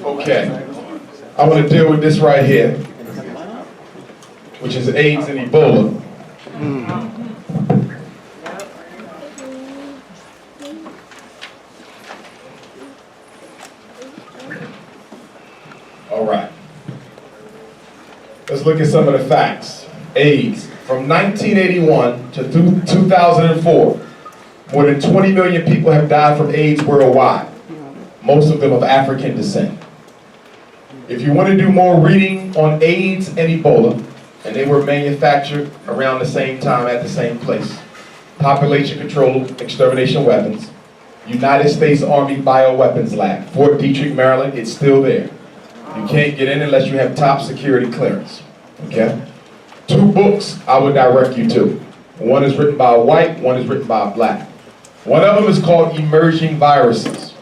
Okay, I want to deal with this right here, which is AIDS and Ebola. All right, let's look at some of the facts. AIDS, from 1981 to 2004, more than 20 million people have died from AIDS worldwide, most of them of African descent. If you want to do more reading on AIDS and Ebola, and they were manufactured around the same time at the same place, population control extermination weapons, United States Army Bioweapons Lab, Fort Detrick, Maryland, it's still there. You can't get in unless you have top security clearance, okay? 2 books I would direct you to. One is written by a white, one is written by a black. One of them is called Emerging Viruses.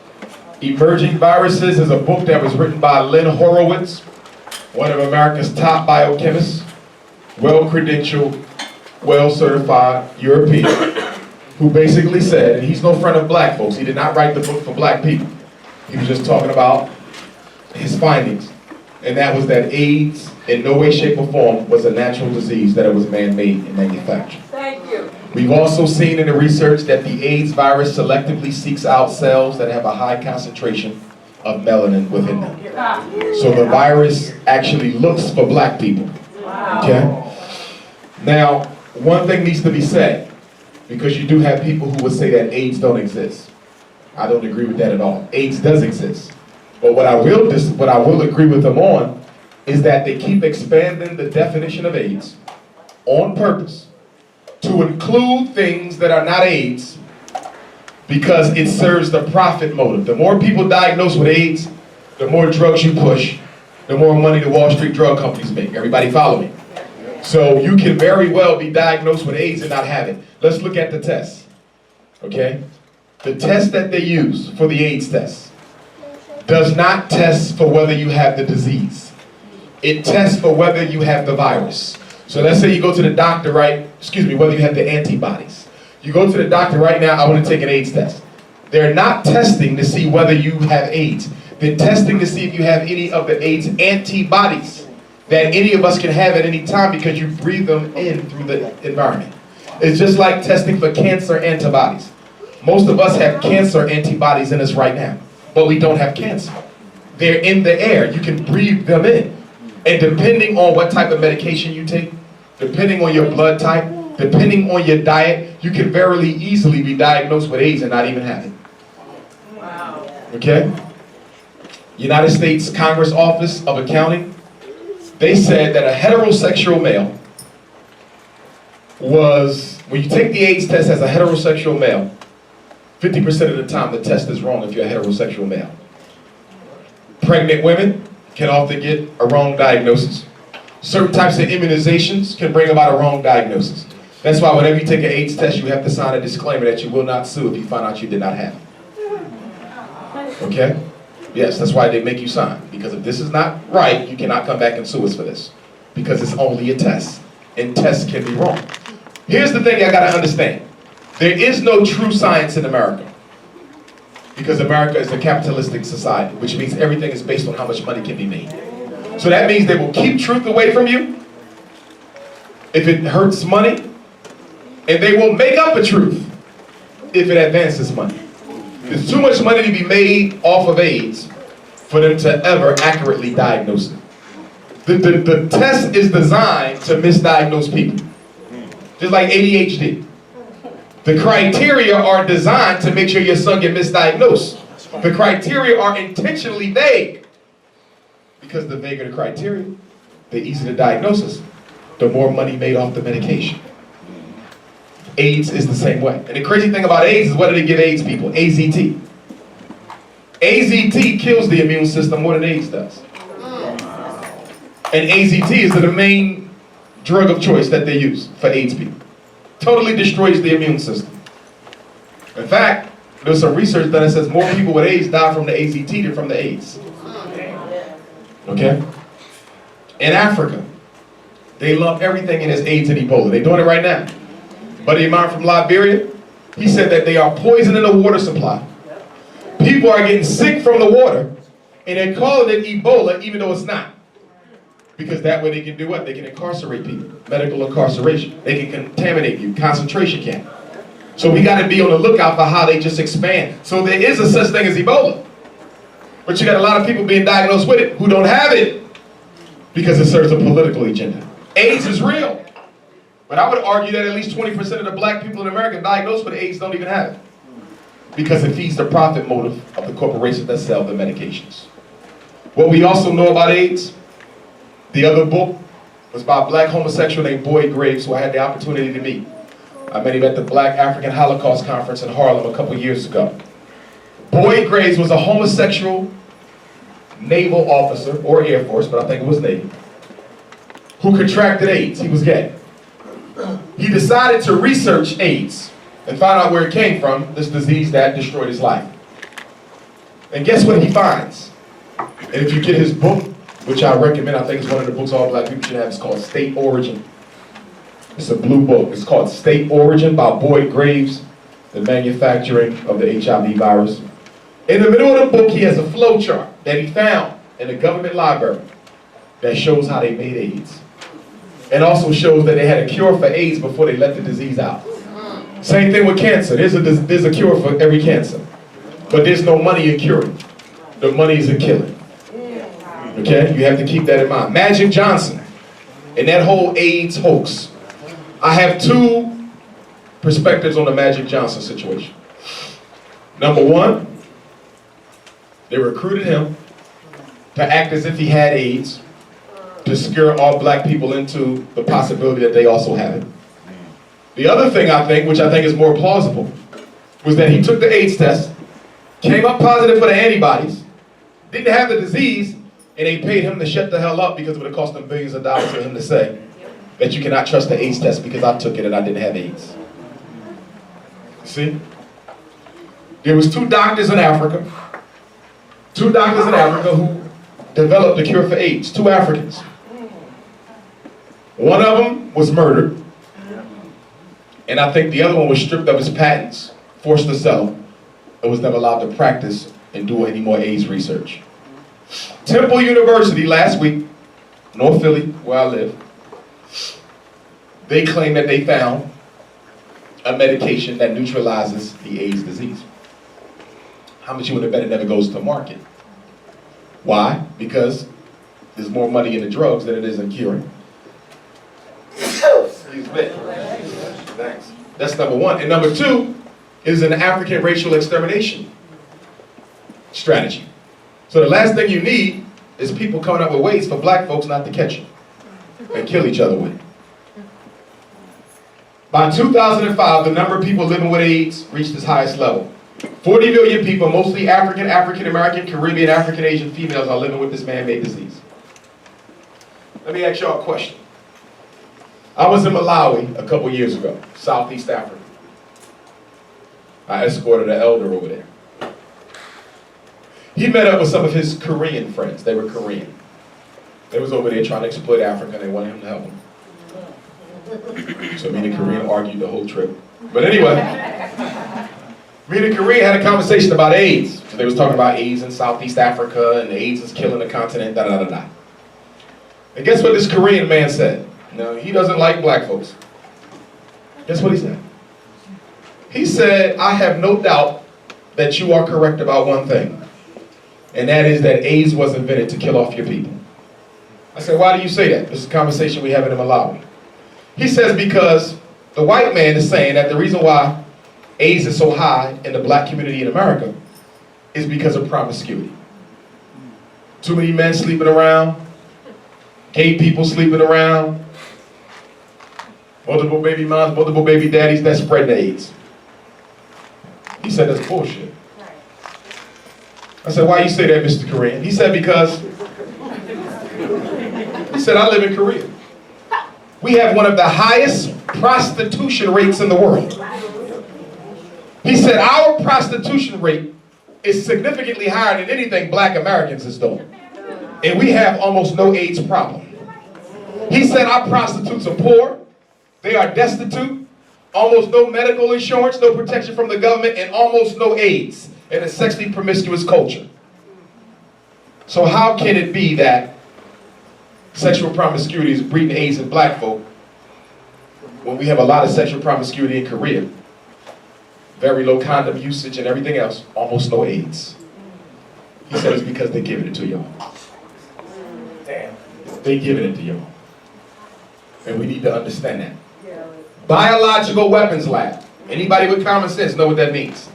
Emerging Viruses is a book that was written by Lynn Horowitz, one of America's top biochemists, well-credentialed, well-certified European, who basically said, and he's no friend of black folks, he did not write the book for black people. He was just talking about his findings, and that was that AIDS, in no way, shape, or form, was a natural disease, that it was man-made and manufactured. Thank you. We've also seen in the research that the AIDS virus selectively seeks out cells that have a high concentration of melanin within them. So the virus actually looks for black people. Okay? Now, one thing needs to be said, because you do have people who would say that AIDS don't exist. I don't agree with that at all. AIDS does exist. But what I will agree with them on is that they keep expanding the definition of AIDS on purpose to include things that are not AIDS because it serves the profit motive. The more people diagnosed with AIDS, the more drugs you push, the more money the Wall Street drug companies make. Everybody follow me? So you can very well be diagnosed with AIDS and not have it. Let's look at the test, okay? The test that they use for the AIDS test does not test for whether you have the disease. It tests for whether you have the virus. So let's say you go to the doctor, right? Whether you have the antibodies. You go to the doctor right now, I want to take an AIDS test. They're not testing to see whether you have AIDS. They're testing to see if you have any of the AIDS antibodies that any of us can have at any time because you breathe them in through the environment. It's just like testing for cancer antibodies. Most of us have cancer antibodies in us right now, but we don't have cancer. They're in the air. You can breathe them in. And depending on what type of medication you take, depending on your blood type, depending on your diet, you can very easily be diagnosed with AIDS and not even have it. Wow. Okay? United States Congress Office of Accounting, they said that a heterosexual male was, when you take the AIDS test as a heterosexual male, 50% of the time the test is wrong if you're a heterosexual male. Pregnant women can often get a wrong diagnosis. Certain types of immunizations can bring about a wrong diagnosis. That's why whenever you take an AIDS test, you have to sign a disclaimer that you will not sue if you find out you did not have it. Okay? Yes, that's why they make you sign. Because if this is not right, you cannot come back and sue us for this. Because it's only a test. And tests can be wrong. Here's the thing I gotta understand. There is no true science in America. Because America is a capitalistic society, which means everything is based on how much money can be made. So that means they will keep truth away from you if it hurts money, and they will make up a truth if it advances money. There's too much money to be made off of AIDS for them to ever accurately diagnose it. The test is designed to misdiagnose people, just like ADHD. The criteria are designed to make sure your son get misdiagnosed. The criteria are intentionally vague. Because the vaguer the criteria, the easier the diagnosis, the more money made off the medication. AIDS is the same way. And the crazy thing about AIDS is, what do they give AIDS people? AZT. AZT kills the immune system more than AIDS does. And AZT is the main drug of choice that they use for AIDS people. Totally destroys the immune system. In fact, there's some research that says more people with AIDS die from the AZT than from the AIDS. Okay? In Africa, they lump everything in as AIDS and Ebola. They're doing it right now. Buddy of mine from Liberia, he said that they are poisoning the water supply. People are getting sick from the water, And they're calling it Ebola even though it's not. Because that way they can do what? They can incarcerate people. Medical incarceration. They can contaminate you. Concentration camp. So we got to be on the lookout for how they just expand. So there is a such thing as Ebola. But you got a lot of people being diagnosed with it who don't have it because it serves a political agenda. AIDS is real. But I would argue that at least 20% of the black people in America diagnosed with AIDS don't even have it. Because it feeds the profit motive of the corporations that sell the medications. What we also know about AIDS, the other book was by a black homosexual named Boyd Graves, who I had the opportunity to meet. I met him at the Black African Holocaust Conference in Harlem a couple years ago. Boyd Graves was a homosexual naval officer, or Air Force, but I think it was Navy, who contracted AIDS. He was gay. He decided to research AIDS and find out where it came from, this disease that destroyed his life. And guess what he finds? And if you get his book, which I recommend, I think it's one of the books all black people should have, it's called State Origin. It's a blue book. It's called State Origin by Boyd Graves, The Manufacturing of the HIV Virus. In the middle of the book, he has a flow chart that he found in the government library that shows how they made AIDS. And also shows that they had a cure for AIDS before they let the disease out. Same thing with cancer. There's a cure for every cancer. But there's no money in curing. The money is in killing. Okay? You have to keep that in mind. Magic Johnson and that whole AIDS hoax. I have two perspectives on the Magic Johnson situation. Number one, they recruited him to act as if he had AIDS, to scare all black people into the possibility that they also have it. The other thing I think, which I think is more plausible, was that he took the AIDS test, came up positive for the antibodies, didn't have the disease, and they paid him to shut the hell up because it would have cost them billions of dollars for him to say that you cannot trust the AIDS test because I took it and I didn't have AIDS. See? There was two doctors in Africa who developed a cure for AIDS, two Africans. One of them was murdered, and I think the other one was stripped of his patents, forced to sell them, and was never allowed to practice and do any more AIDS research. Temple University last week, North Philly, where I live, they claim that they found a medication that neutralizes the AIDS disease. How much you would have bet it never goes to market? Why? Because there's more money in the drugs than it is in curing. Excuse me. Thanks. That's number one. And number two is an African racial extermination strategy. So the last thing you need is people coming up with ways for black folks not to catch it and kill each other with it. By 2005, the number of people living with AIDS reached its highest level. 40 million people, mostly African, African-American, Caribbean, African, Asian females are living with this man-made disease. Let me ask y'all a question. I was in Malawi a couple years ago, Southeast Africa. I escorted an elder over there. He met up with some of his Korean friends. They were Korean. They was over there trying to exploit Africa and they wanted him to help them. So me and the Korean argued the whole trip. But anyway, me and the Korean had a conversation about AIDS. So they was talking about AIDS in Southeast Africa and AIDS is killing the continent, da-da-da-da. And guess what this Korean man said? No, he doesn't like black folks. Guess what he said? He said, I have no doubt that you are correct about one thing. And that is that AIDS was invented to kill off your people. I said, why do you say that? This is a conversation we have in Malawi. He says because the white man is saying that the reason why AIDS is so high in the black community in America is because of promiscuity. Too many men sleeping around, gay people sleeping around, multiple baby moms, multiple baby daddies that spread the AIDS. He said that's bullshit. I said, why you say that, Mr. Korean? He said because, he said, I live in Korea. We have one of the highest prostitution rates in the world. He said our prostitution rate is significantly higher than anything black Americans is doing. And we have almost no AIDS problem. He said our prostitutes are poor, they are destitute, almost no medical insurance, no protection from the government, and almost no AIDS in a sexually promiscuous culture. So how can it be that sexual promiscuity is breeding AIDS in black folk when we have a lot of sexual promiscuity in Korea? Very low condom usage and everything else, almost no AIDS. He said it's because they're giving it to y'all. Damn. They're giving it to y'all. And we need to understand that. Biological weapons lab. Anybody with common sense know what that means.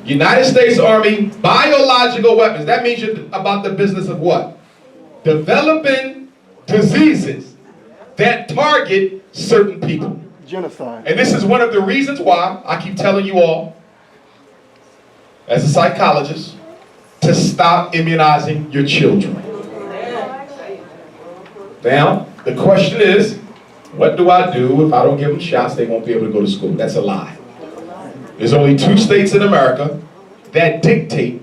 United States Army, biological weapons. That means you're about the business of what? Developing diseases that target certain people. Genocide. And this is one of the reasons why I keep telling you all, as a psychologist, to stop immunizing your children. Now, the question is, what do I do if I don't give them shots? They won't be able to go to school. That's a lie. There's only 2 states in America that dictate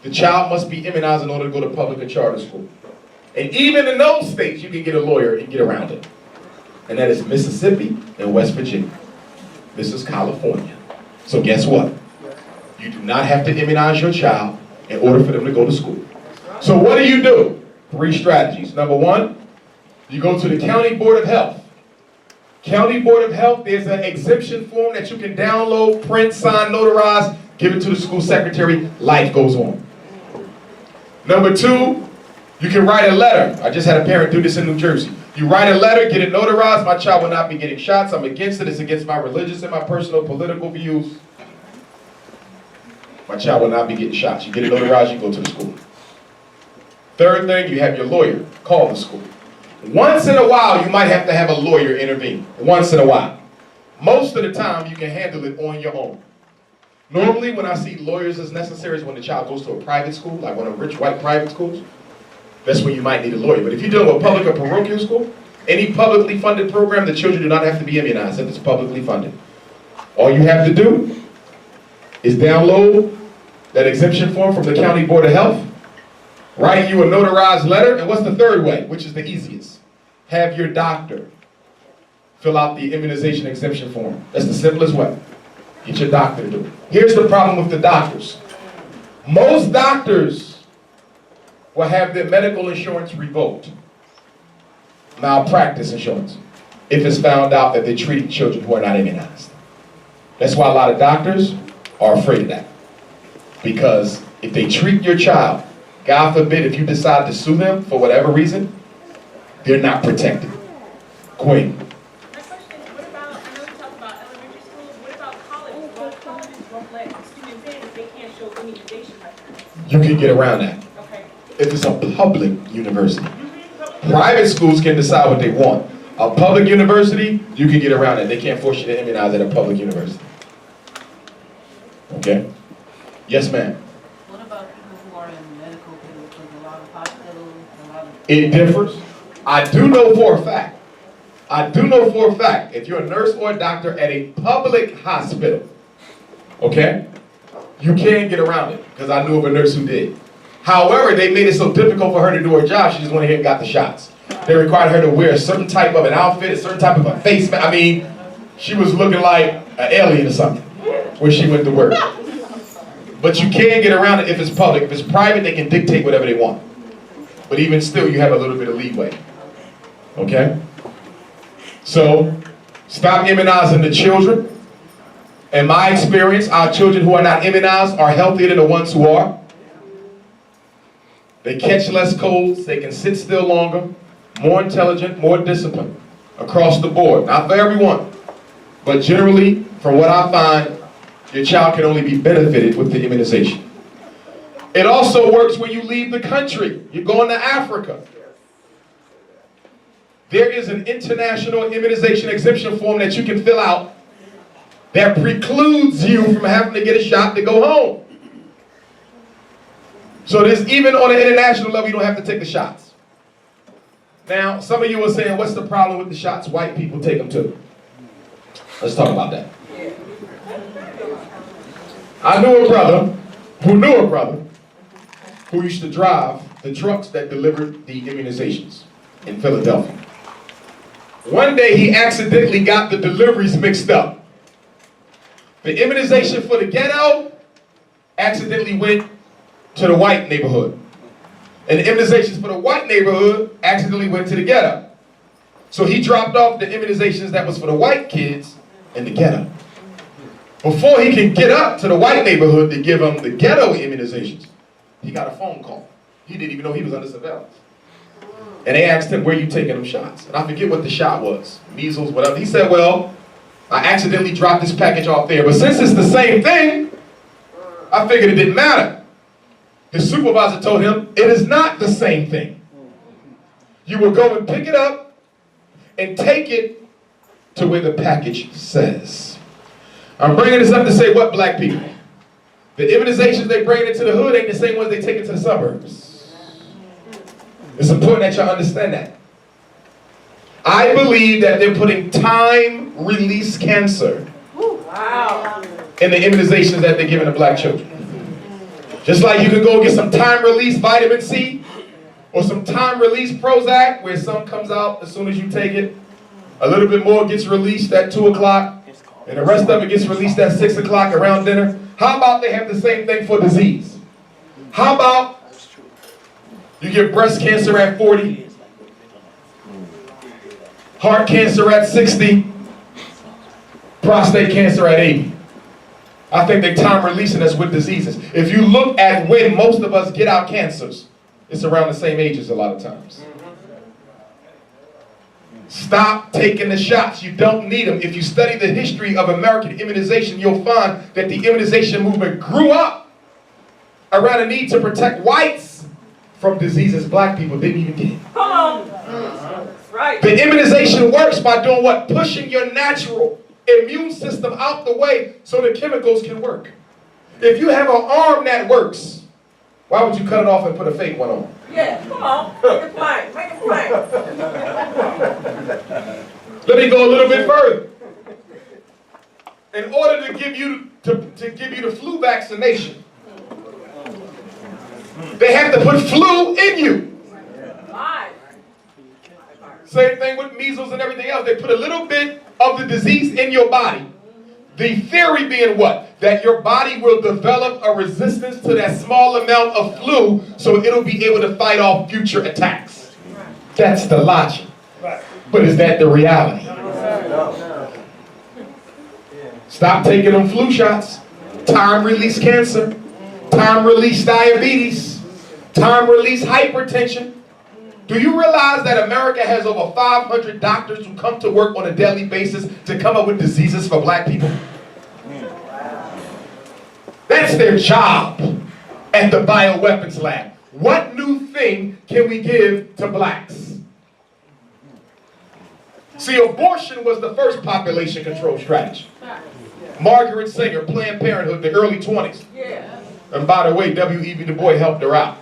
the child must be immunized in order to go to public or charter school. And even in those states, you can get a lawyer and get around it. And that is Mississippi and West Virginia. This is California. So guess what? You do not have to immunize your child in order for them to go to school. So what do? 3 strategies. Number 1, you go to the County Board of Health. County Board of Health, there's an exemption form that you can download, print, sign, notarize, give it to the school secretary, life goes on. Number 2, you can write a letter. I just had a parent do this in New Jersey. You write a letter, get it notarized, my child will not be getting shots, I'm against it, it's against my religious and my personal political views. My child will not be getting shots. You get it notarized, you go to the school. Third thing, you have your lawyer call the school. Once in a while, you might have to have a lawyer intervene. Once in a while. Most of the time, you can handle it on your own. Normally, when I see lawyers as necessary is when the child goes to a private school, like one of the rich white private schools. That's when you might need a lawyer. But if you're dealing with public or parochial school, any publicly funded program, the children do not have to be immunized if it's publicly funded. All you have to do is download that exemption form from the County Board of Health, write you a notarized letter, and what's the third way, which is the easiest? Have your doctor fill out the immunization exemption form. That's the simplest way. Get your doctor to do it. Here's the problem with the doctors. Most doctors will have their medical insurance revoked. Malpractice insurance. If it's found out that they're treating children who are not immunized. That's why a lot of doctors are afraid of that. Because if they treat your child, God forbid if you decide to sue them for whatever reason, they're not protected. Queen. My question is, what about, I know we talked about elementary school, what about college? Well, colleges won't let students in if they can't show immunization records. You can get around that. Okay. If it's a public university. Private schools can decide what they want. A public university, you can get around it. They can't force you to immunize at a public university. Okay? Yes, ma'am. What about people who are in medical field, because a lot of hospitals, a lot of... It differs. I do know for a fact, if you're a nurse or a doctor at a public hospital, okay, you can get around it, because I knew of a nurse who did. However, they made it so difficult for her to do her job, she just went ahead and got the shots. They required her to wear a certain type of an outfit, a certain type of a face mask. I mean, she was looking like an alien or something when she went to work. But you can get around it if it's public. If it's private, they can dictate whatever they want. But even still, you have a little bit of leeway. Okay? So, stop immunizing the children. In my experience, our children who are not immunized are healthier than the ones who are. They catch less colds, they can sit still longer, more intelligent, more disciplined across the board. Not for everyone, but generally, from what I find, your child can only be benefited with the immunization. It also works when you leave the country. You're going to Africa. There is an international immunization exemption form that you can fill out that precludes you from having to get a shot to go home. So there's, even on an international level, you don't have to take the shots. Now, some of you are saying, what's the problem with the shots? White people take them too. Let's talk about that. I knew a brother who used to drive the trucks that delivered the immunizations in Philadelphia. One day he accidentally got the deliveries mixed up. The immunization for the ghetto accidentally went to the white neighborhood. And the immunizations for the white neighborhood accidentally went to the ghetto. So he dropped off the immunizations that was for the white kids in the ghetto. Before he can get up to the white neighborhood to give them the ghetto immunizations, he got a phone call. He didn't even know he was under surveillance. And they asked him, where you taking them shots? And I forget what the shot was, measles, whatever. He said, well, I accidentally dropped this package off there. But since it's the same thing, I figured it didn't matter. His supervisor told him, it is not the same thing. You will go and pick it up and take it to where the package says. I'm bringing this up to say what, black people? The immunizations they bring into the hood ain't the same ones they take into the suburbs. It's important that y'all understand that. I believe that they're putting time-release cancer in the immunizations that they're giving to black children. Just like you can go get some time-release vitamin C or some time-release Prozac, where some comes out as soon as you take it. A little bit more gets released at 2 o'clock, and the rest of it gets released at 6 o'clock around dinner. How about they have the same thing for disease? How about you get breast cancer at 40, heart cancer at 60, prostate cancer at 80. I think they're time releasing us with diseases. If you look at when most of us get our cancers, it's around the same ages a lot of times. Stop taking the shots. You don't need them. If you study the history of American immunization, you'll find that the immunization movement grew up around a need to protect whites from diseases black people didn't even get. Come on. Right. The immunization works by doing what? Pushing your natural immune system out the way so the chemicals can work. If you have an arm that works, why would you cut it off and put a fake one on? Yeah, come on. Make it plain. Make it plain. Let me go a little bit further. In order to give you the flu vaccination, they have to put flu in you. Same thing with measles and everything else. They put a little bit of the disease in your body. The theory being what? That your body will develop a resistance to that small amount of flu so it'll be able to fight off future attacks. That's the logic. But is that the reality? Stop taking them flu shots. Time-release cancer. Time-release diabetes. Time-release hypertension. Do you realize that America has over 500 doctors who come to work on a daily basis to come up with diseases for black people? That's their job at the bioweapons lab. What new thing can we give to blacks? See, abortion was the first population control strategy. Margaret Sanger, Planned Parenthood, the early 20s. And by the way, W.E.B. Du Bois helped her out.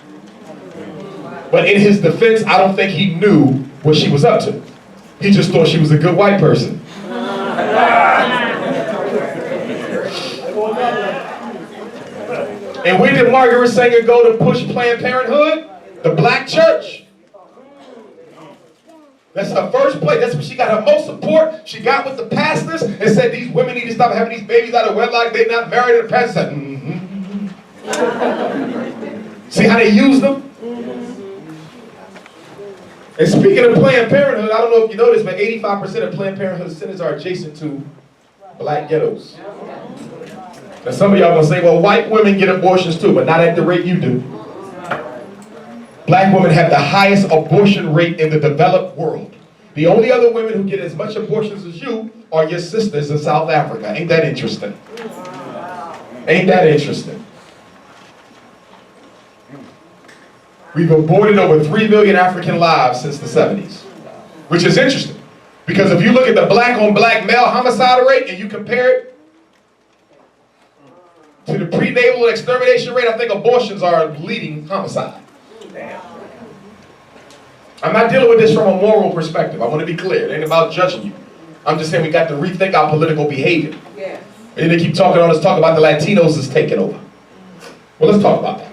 But in his defense, I don't think he knew what she was up to. He just thought she was a good white person. And where did Margaret Sanger go to push Planned Parenthood? The black church. That's her first place. That's where she got her most support. She got with the pastors and said these women need to stop having these babies out of wedlock. They're not married. And the pastor said, See how they use them? And speaking of Planned Parenthood, I don't know if you know this, but 85% of Planned Parenthood centers are adjacent to black ghettos. Now some of y'all gonna say, well, white women get abortions too, but not at the rate you do. Black women have the highest abortion rate in the developed world. The only other women who get as much abortions as you are your sisters in South Africa. Ain't that interesting? Ain't that interesting? We've aborted over 3 million African lives since the 70s, which is interesting. Because if you look at the black-on-black male homicide rate and you compare it to the prenatal and extermination rate, I think abortions are leading homicide. I'm not dealing with this from a moral perspective. I want to be clear. It ain't about judging you. I'm just saying we got to rethink our political behavior. And they keep talking on us, talk about the Latinos is taking over. Well, let's talk about that.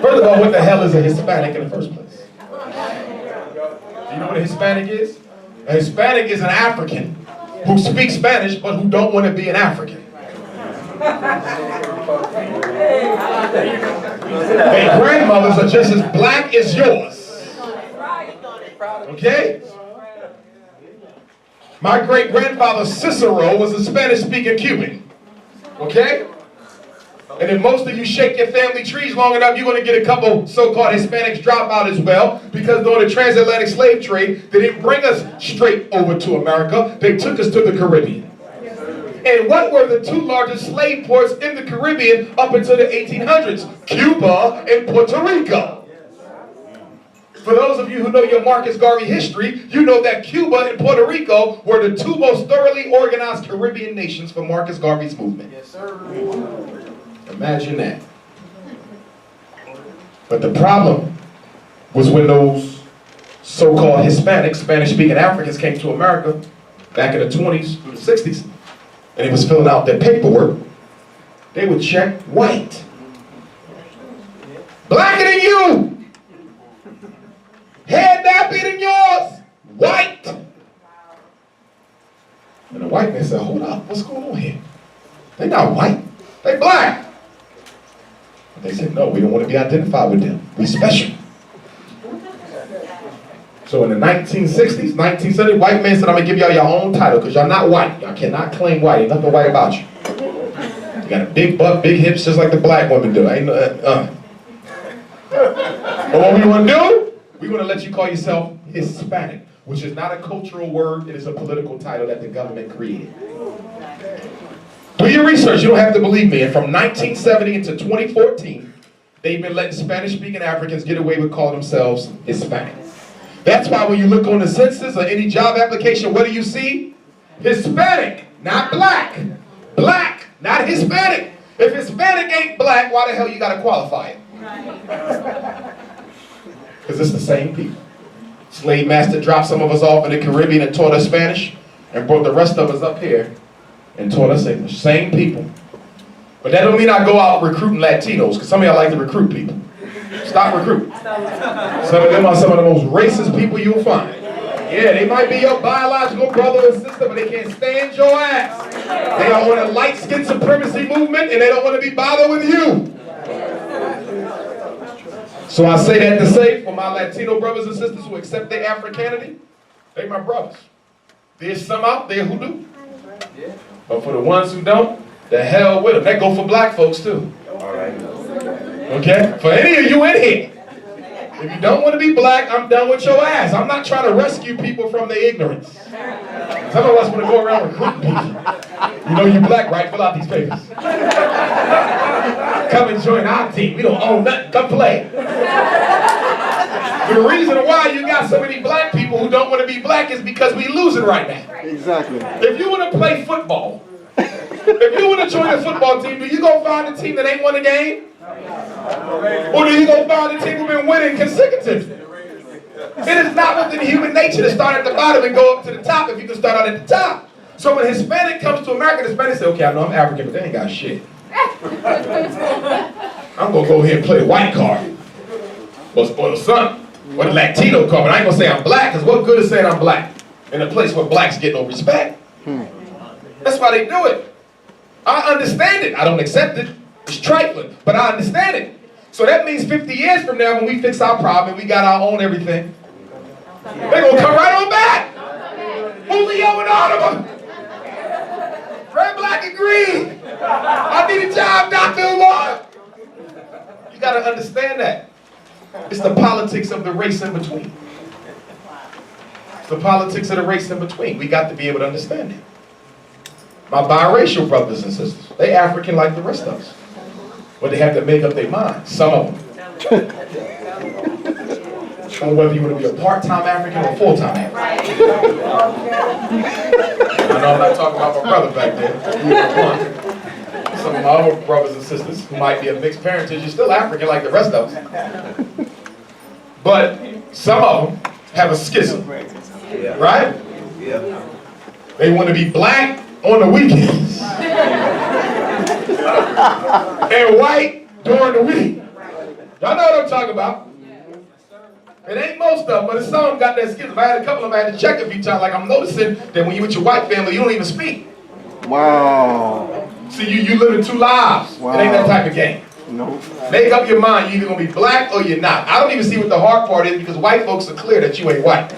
First of all, what the hell is a Hispanic in the first place? Do you know what a Hispanic is? A Hispanic is an African who speaks Spanish but who don't want to be an African. Their grandmothers are just as black as yours. Okay? My great-grandfather Cicero was a Spanish-speaking Cuban. Okay? And if most of you shake your family trees long enough, you're going to get a couple so-called Hispanics drop out as well, because during the transatlantic slave trade, they didn't bring us straight over to America. They took us to the Caribbean. And what were the two largest slave ports in the Caribbean up until the 1800s? Cuba and Puerto Rico. For those of you who know your Marcus Garvey history, you know that Cuba and Puerto Rico were the two most thoroughly organized Caribbean nations for Marcus Garvey's movement. Yes, sir. Imagine that. But the problem was when those so-called Hispanics, Spanish-speaking Africans came to America back in the 20s through the 60s, and they was filling out their paperwork, they would check white. Blacker than you. Head nappier than yours. White. And the white man said, hold up, what's going on here? They not white, they black. But they said, no, we don't want to be identified with them. We special. So in the 1960s, 1970s, white man said, I'm going to give y'all your own title because y'all not white. Y'all cannot claim white. Ain't nothing white about you. You got a big butt, big hips, just like the black women do. Ain't But what we want to do, we want to let you call yourself Hispanic, which is not a cultural word. It is a political title that the government created. Do your research. You don't have to believe me. And from 1970 into 2014, they've been letting Spanish-speaking Africans get away with calling themselves Hispanic. That's why when you look on the census or any job application, what do you see? Hispanic, not black. Black, not Hispanic. If Hispanic ain't black, why the hell you got to qualify it? Because it's the same people. Slave master dropped some of us off in the Caribbean and taught us Spanish, and brought the rest of us up here and taught us English. Same people. But that don't mean I go out recruiting Latinos, because some of y'all like to recruit people. Stop recruiting. Some of them are some of the most racist people you'll find. Yeah, they might be your biological brother or sister, but they can't stand your ass. They are on a light skin supremacy movement, and they don't want to be bothered with you. So I say that to say, for my Latino brothers and sisters who accept their Africanity, they my brothers. There's some out there who do. But for the ones who don't, the hell with them. That go for black folks too. Okay? For any of you in here, if you don't want to be black, I'm done with your ass. I'm not trying to rescue people from their ignorance. Some of us want to go around recruiting people. You know you black, right? Fill out these papers. Come and join our team. We don't own nothing. Come play. The reason why you got so many black people who don't want to be black is because we losing right now. Exactly. If you want to play football, if you want to join a football team, do you go find a team that ain't won a game? Or do you go find a team who's been winning consecutively? It is not within human nature to start at the bottom and go up to the top if you can start out at the top. So when Hispanic comes to America, the Hispanic say, okay, I know I'm African, but they ain't got shit. I'm going to go ahead and play the white card. Or the son. Or the Latino card. But I ain't going to say I'm black, because what good is saying I'm black in a place where blacks get no respect? That's why they do it. I understand it. I don't accept it. It's trifling, but I understand it. So that means 50 years from now, when we fix our problem, we got our own everything, they're going to come right on back. Julio and all of them. Red, black, and green. I need a job, Dr. Umar. You got to understand that. It's the politics of the race in between. It's the politics of the race in between. We got to be able to understand it. My biracial brothers and sisters, they African like the rest of us. But they have to make up their mind, some of them. On whether you want to be a part-time African or full-time African. I know I'm not talking about my brother back there. Some of my other brothers and sisters who might be of mixed parentage, you're still African like the rest of us. But some of them have a schism, right? They want to be black on the weekends and white during the week. Y'all know what I'm talking about. It ain't most of them, but some of them got that schism. I had a couple of them I had to check a few times. Like I'm noticing that when you with your white family, you don't even speak. Wow. See, you living two lives. Wow. It ain't that type of game. No. Make up your mind, you're either gonna be black or you're not. I don't even see what the hard part is because white folks are clear that you ain't white.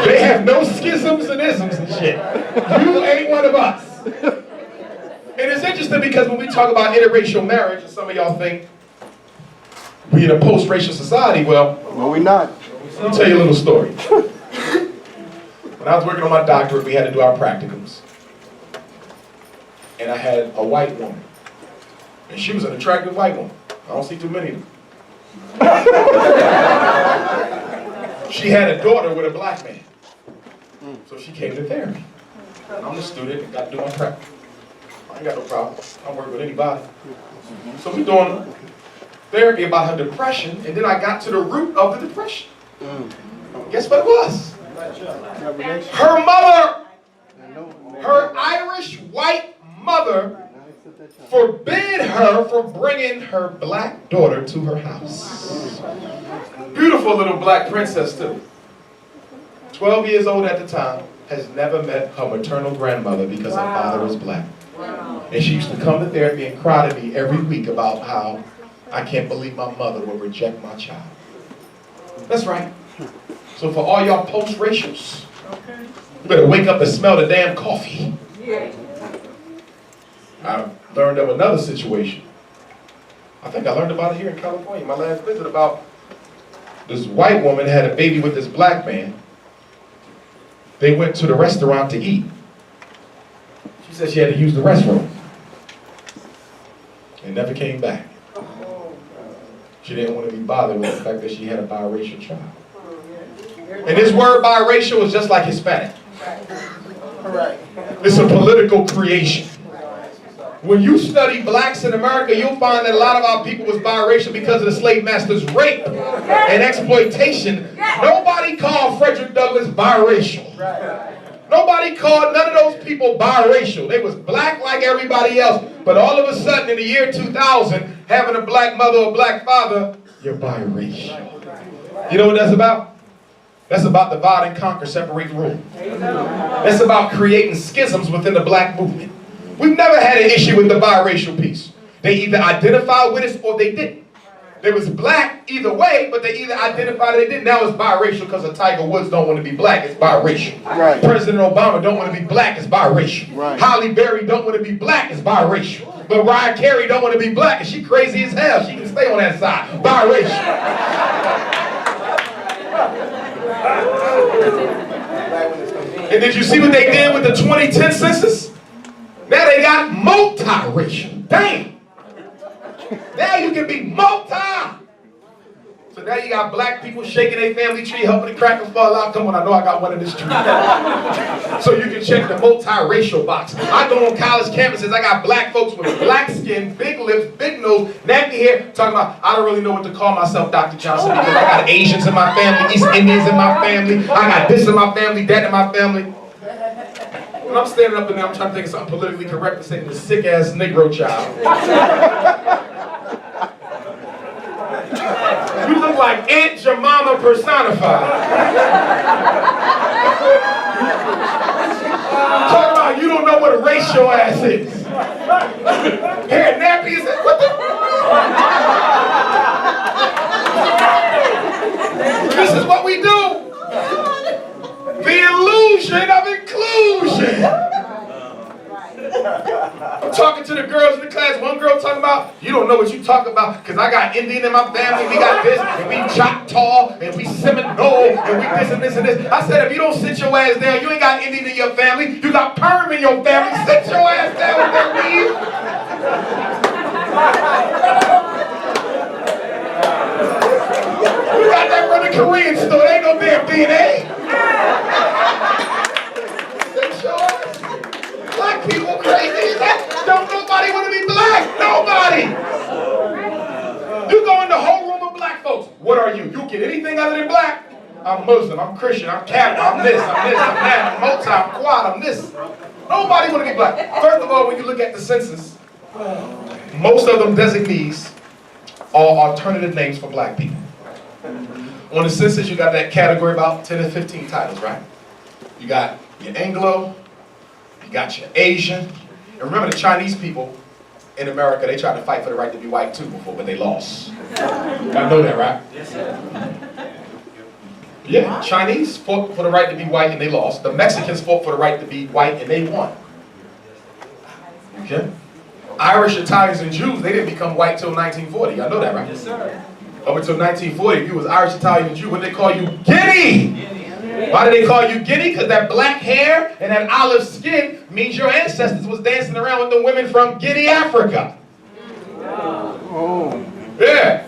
They have no schisms and isms and shit. You ain't one of us. And it's interesting because when we talk about interracial marriage, and some of y'all think we in a post-racial society, well, No, we not. let me tell you a little story. When I was working on my doctorate, we had to do our practicums. And I had a white woman. And she was an attractive white woman. I don't see too many of them. She had a daughter with a black man. So she came to therapy. I'm a student, got to do my practice. I ain't got no problem. I work with anybody. So we doing therapy about her depression, and then I got to the root of the depression. Guess what it was? Her mother, her Irish white mother, forbid her from bringing her black daughter to her house. Beautiful little black princess too. 12 years old at the time, has never met her maternal grandmother because her father was black. And she used to come to therapy and cry to me every week about how I can't believe my mother would reject my child. That's right. So for all y'all post-racials, you better wake up and smell the damn coffee. I learned of another situation. I think I learned about it here in California, my last visit, about this white woman had a baby with this black man. They went to the restaurant to eat. She said she had to use the restroom. And never came back. She didn't want to be bothered with the fact that she had a biracial child. And this word biracial is just like Hispanic. It's a political creation. When you study blacks in America, you'll find that a lot of our people was biracial because of the slave masters' rape and exploitation. Nobody called Frederick Douglass biracial. Nobody called none of those people biracial. They was black like everybody else. But all of a sudden in the year 2000, having a black mother or black father, you're biracial. You know what that's about? That's about divide and conquer, separate and rule. That's about creating schisms within the black movement. We've never had an issue with the biracial piece. They either identified with us or they didn't. They was black either way, but they either identified or they didn't. Now it's biracial because of Tiger Woods don't want to be black, it's biracial. Right. President Obama don't want to be black, it's biracial. Right. Halle Berry don't want to be black, it's biracial. But Mariah Carey don't want to be black, and she crazy as hell. She can stay on that side. Biracial. And did you see what they did with the 2010 census? Now they got multiracial. Damn. Now you can be multi. So now you got black people shaking their family tree, helping the crackers fall out. Come on, I know I got one in this tree. So you can check the multiracial box. I go on college campuses, I got black folks with black skin, big lips, big nose, nappy hair, talking about, I don't really know what to call myself, Dr. Johnson, because I got Asians in my family, East Indians in my family, I got this in my family, that in my family. When I'm standing up in there, I'm trying to think of something politically correct to say to the sick-ass Negro child. You look like Aunt Jemima personified. Talk about you don't know what a race your ass is. Hair nappy is what the? This is what we do. The illusion of inclusion. I'm talking to the girls in the class. One girl talking about, you don't know what you talk about because I got Indian in my family, we got this, and we Choctaw, and we Seminole, and we this and this and this. I said, if you don't sit your ass down, you ain't got Indian in your family, you got Perm in your family, sit your ass down with that weed. You got that from the Korean store, there ain't no damn DNA. Black people crazy. Don't nobody want to be black. Nobody. You go in the whole room of black folks. What are you? You get anything other than black? I'm Muslim. I'm Christian. I'm Catholic. I'm this. I'm this. I'm that. I'm multi. I'm quad. I'm this. Nobody want to be black. First of all, when you look at the census, most of them designees are alternative names for black people. On the census, you got that category about 10 or 15 titles, right? You got your Anglo. You got your Asian. And remember the Chinese people, in America, they tried to fight for the right to be white too before, but they lost. Y'all know that, right? Yeah, Chinese fought for the right to be white and they lost. The Mexicans fought for the right to be white and they won. Okay? Irish, Italians, and Jews, they didn't become white till 1940. Y'all know that, right? Yes, sir. Up until 1940, if you was Irish, Italian, and Jew, what they call you? Guinea! Why do they call you Guinea? Because that black hair and that olive skin means your ancestors was dancing around with the women from Guinea, Africa. Oh. Yeah.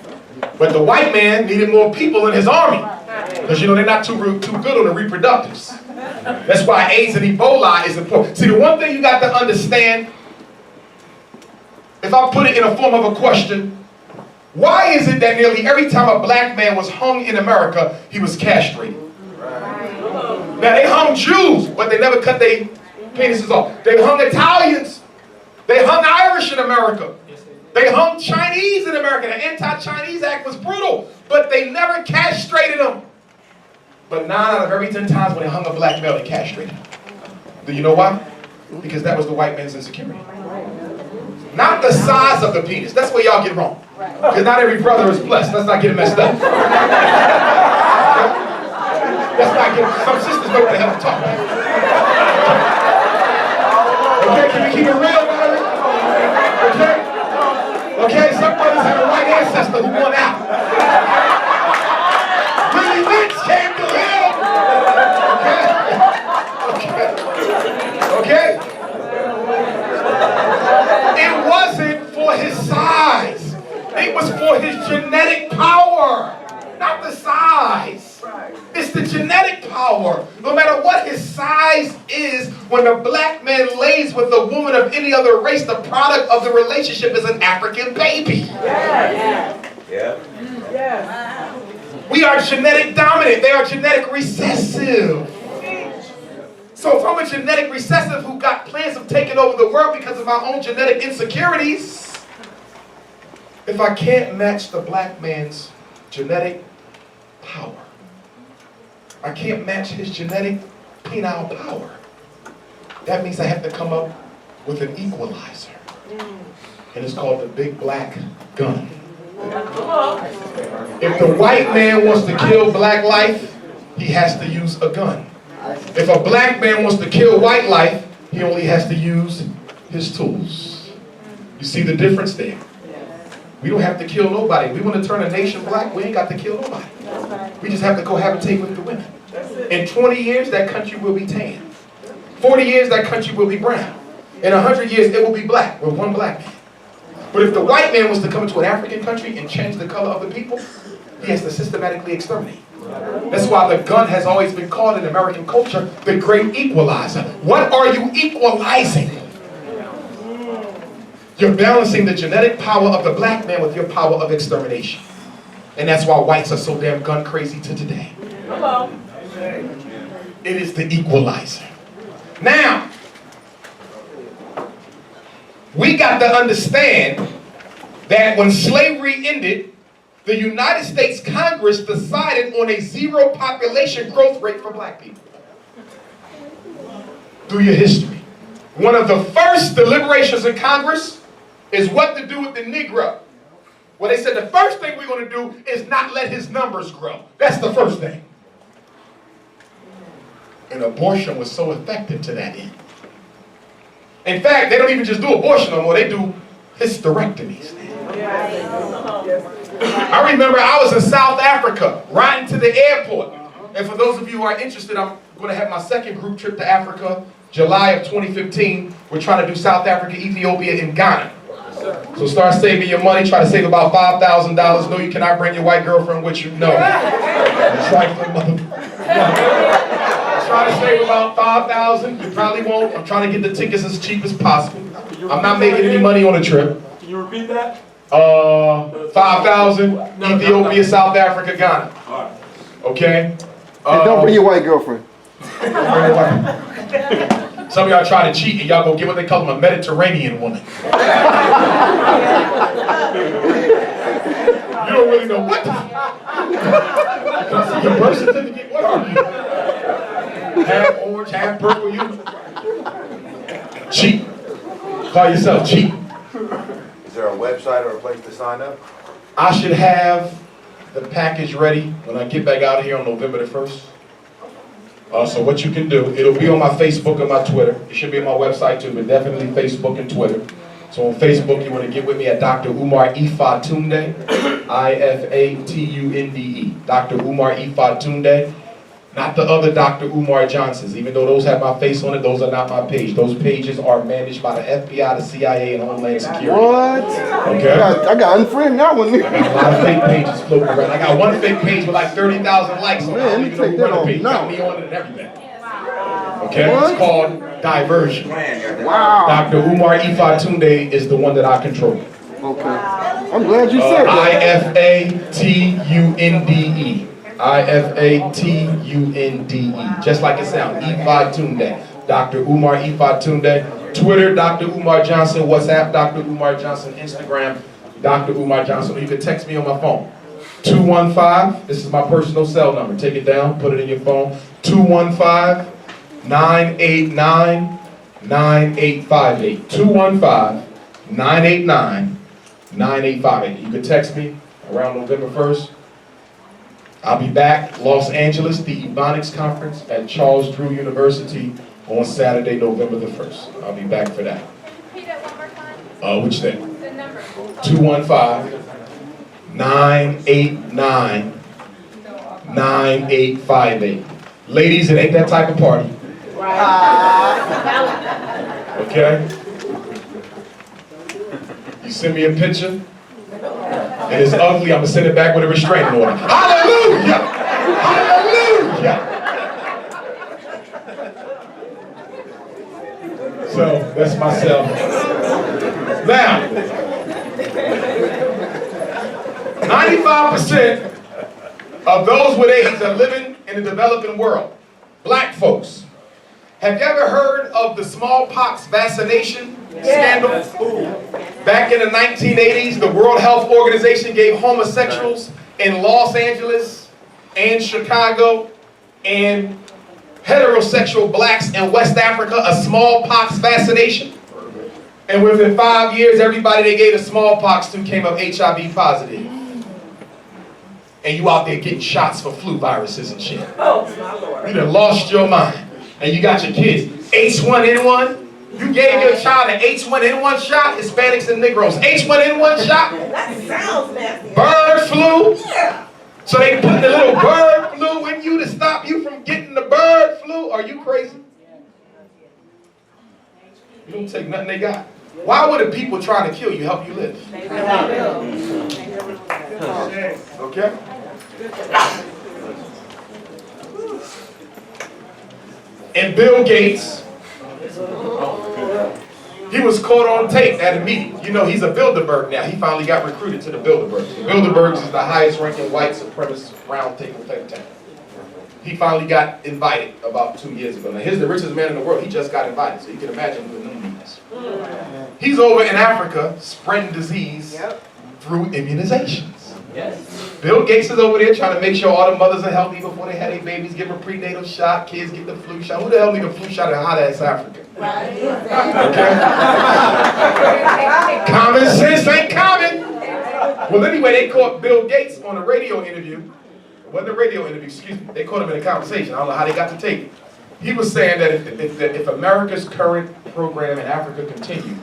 But the white man needed more people in his army. Because, you know, they're not too good on the reproductives. That's why AIDS and Ebola is important. See, the one thing you got to understand, if I put it in a form of a question, why is it that nearly every time a black man was hung in America, he was castrated? Now, they hung Jews, but they never cut their penises off. They hung Italians. They hung Irish in America. They hung Chinese in America. The Anti-Chinese Act was brutal, but they never castrated them. But 9 out of every 10 times when they hung a black male, they castrated him. Do you know why? Because that was the white man's insecurity. Not the size of the penis. That's where y'all get wrong. Because not every brother is blessed. Let's not get it messed up. Let's not get some sisters know what the hell I'm talking about. Okay, can we keep it real, brother? Okay? Okay, some brothers had a white ancestor who won out. Willie Lynch came to live. Okay? It wasn't for his size. It was for his genetic power, not the size. It's the genetic power. No matter what his size is, when a black man lays with a woman of any other race, the product of the relationship is an African baby. We are genetic dominant. They are genetic recessive. So if I'm a genetic recessive who got plans of taking over the world because of our own genetic insecurities, if I can't match the black man's genetic power, I can't match his genetic penile power, that means I have to come up with an equalizer. And it's called the big black gun. If the white man wants to kill black life, he has to use a gun. If a black man wants to kill white life, he only has to use his tools. You see the difference there? We don't have to kill nobody. We want to turn a nation black, we ain't got to kill nobody. We just have to cohabitate with the women. In 20 years, that country will be tan. 40 years, that country will be brown. In 100 years, it will be black with one black man. But if the white man was to come into an African country and change the color of the people, he has to systematically exterminate. That's why the gun has always been called in American culture the great equalizer. What are you equalizing? You're balancing the genetic power of the black man with your power of extermination. And that's why whites are so damn gun crazy to today. It is the equalizer. Now, we got to understand that when slavery ended, the United States Congress decided on a 0 population growth rate for black people. Do your history. One of the first deliberations in Congress is what to do with the Negro. Well, they said the first thing we're going to do is not let his numbers grow. That's the first thing. And abortion was so effective to that end. In fact, they don't even just do abortion no more. They do hysterectomies now. I remember I was in South Africa, riding to the airport. And for those of you who are interested, I'm going to have my second group trip to Africa, July of 2015. We're trying to do South Africa, Ethiopia, and Ghana. So start saving your money. Try to save about $5,000. No, you cannot bring your white girlfriend with you. No. Try to save about $5,000. You probably won't. I'm trying to get the tickets as cheap as possible. I'm not making any money on the trip. Can you repeat that? 5,000, Ethiopia, South Africa, Ghana. Okay? Don't bring your white girlfriend. Some of y'all try to cheat and y'all go get what they call them a Mediterranean woman. You don't really know what. Can I see your birth certificate? What are you? Half orange, half purple, you? Cheat. Call yourself cheat. sign up? I should have the package ready when I get back out of here on November the 1st. So what you can do, it'll be on my Facebook and my Twitter. It should be on my website too, but definitely Facebook and Twitter. So on Facebook, you want to get with me at DR.Umar Ifatunde, I-F-A-T-U-N-D-E. DR.Umar Ifatunde. Not the other DR.Umar Johnsons. Even though those have my face on it, those are not my page. Those pages are managed by the FBI, the CIA, and Homeland Security. What? Okay? I got unfriend that one. I got a lot of fake pages floating around. I got one fake page with like 30,000 likes on it. I don't even know who run the page. Got me on it and everything. Okay? What? It's called Diversion. Wow. DR.Umar Ifatunde is the one that I control. Okay. I'm glad you said that. I-F-A-T-U-N-D-E. I-F-A-T-U-N-D-E. Just like it sounds. Ifatunde. DR.Umar Ifatunde. Twitter, DR.Umar Johnson. WhatsApp, DR.Umar Johnson. Instagram, DR.Umar Johnson. Or you can text me on my phone. 215, this is my personal cell number. Take it down, put it in your phone. 215-989-9858. 215-989-9858. You can text me around November 1st. I'll be back, Los Angeles, the Ebonics Conference at Charles Drew University on Saturday, November the 1st. I'll be back for that. Repeat that one more time. Which thing? The number. 215-989-9858. Ladies, it ain't that type of party. Okay? You send me a picture, and it's ugly, I'm gonna send it back with a restraining order. Hallelujah! Hallelujah! So, that's myself. Now, 95% of those with AIDS are living in the developing world. Black folks. Have you ever heard of the smallpox vaccination scandal? Back in the 1980s, the World Health Organization gave homosexuals in Los Angeles and Chicago and heterosexual blacks in West Africa a smallpox vaccination. And within 5 years, everybody they gave the smallpox to came up HIV positive. And you out there getting shots for flu viruses and shit. Oh, my Lord. You done lost your mind. And you got your kids. H1N1. You gave your child an H1N1 shot, Hispanics and Negroes. H1N1 shot. That sounds nasty. Bird flu. Yeah. So they put the little bird flu in you to stop you from getting the bird flu? Are you crazy? You don't take nothing they got. Why would the people trying to kill you help you live? Okay? And Bill Gates, he was caught on tape at a meeting. You know, he's a Bilderberg now. He finally got recruited to the Bilderbergs. The Bilderbergs is the highest ranking white supremacist roundtable think tank. He finally got invited about 2 years ago. Now, he's the richest man in the world. He just got invited, so you can imagine who the name is. He's over in Africa spreading disease through immunizations. Bill Gates is over there trying to make sure all the mothers are healthy before they have their babies, give them a prenatal shot, kids get the flu shot. Who the hell need a flu shot in hot-ass Africa? Okay? Common sense ain't common. Well, anyway, they caught Bill Gates on a radio interview. It wasn't a radio interview, excuse me. They caught him in a conversation. I don't know how they got to tape it. He was saying that if America's current program in Africa continued,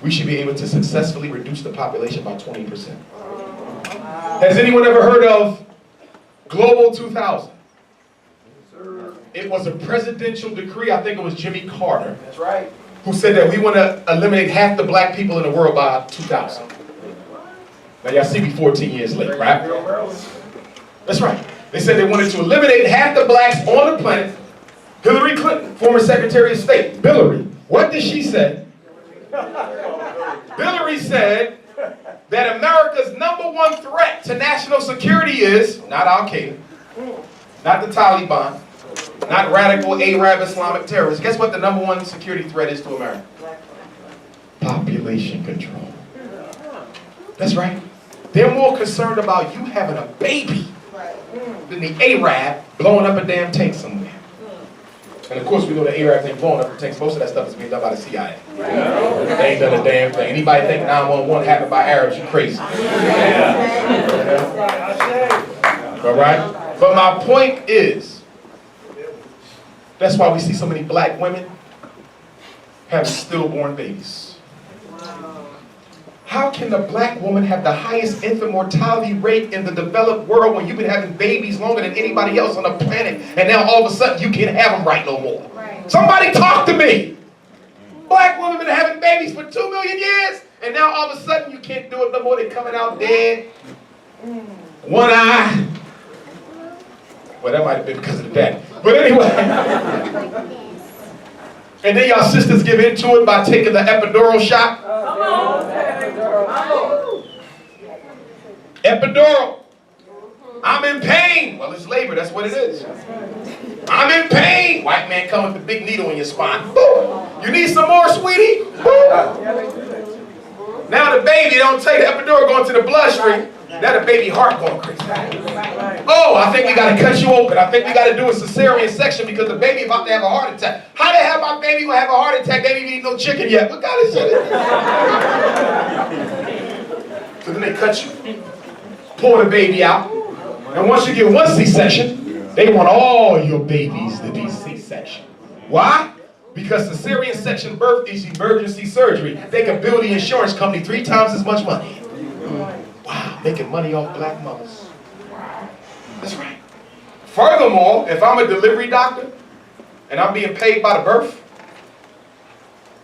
we should be able to successfully reduce the population by 20%. Has anyone ever heard of Global 2000? It was a presidential decree, I think it was Jimmy Carter. That's right. Who said that we want to eliminate half the black people in the world by 2000. Now y'all see me 14 years late, right? That's right. They said they wanted to eliminate half the blacks on the planet. Hillary Clinton, former Secretary of State. Hillary, what did she say? Hillary said that America's #1 threat to national security is not Al-Qaeda, not the Taliban, not radical Arab Islamic terrorists. Guess what the #1 security threat is to America? Population control. That's right. They're more concerned about you having a baby than the Arab blowing up a damn tank somewhere. And of course, we know the Iraq ain't blowing up. Most of that stuff is being done by the CIA. They ain't done a damn thing. Anybody think 911 happened by Arabs, you crazy. All right? But my point is, that's why we see so many black women having stillborn babies. How can the black woman have the highest infant mortality rate in the developed world when you've been having babies longer than anybody else on the planet, and now all of a sudden you can't have them right no more? Right. Somebody talk to me. Black women been having babies for 2 million years, and now all of a sudden you can't do it no more. They're coming out dead. One eye. Well, that might have been because of the daddy. But anyway. And then y'all sisters give into it by taking the epidural shot. Epidural. I'm in pain. Well, it's labor. That's what it is. I'm in pain. White man come with the big needle in your spine. Boom. You need some more, sweetie? Boom. Now the baby don't take the epidural going to the bloodstream. Now the baby heart going crazy. Oh, I think we got to cut you open. I think we got to do a cesarean section because the baby about to have a heart attack. How the hell my baby gonna have a heart attack? They didn't eat no chicken yet. What kind of shit is this? So then they cut you, pull the baby out, and once you get one C-section, they want all your babies to be C-section. Why? Because cesarean section birth is emergency surgery. They can bill the insurance company 3 times as much money. Wow, making money off black mothers. That's right. Furthermore, if I'm a delivery doctor and I'm being paid by the birth,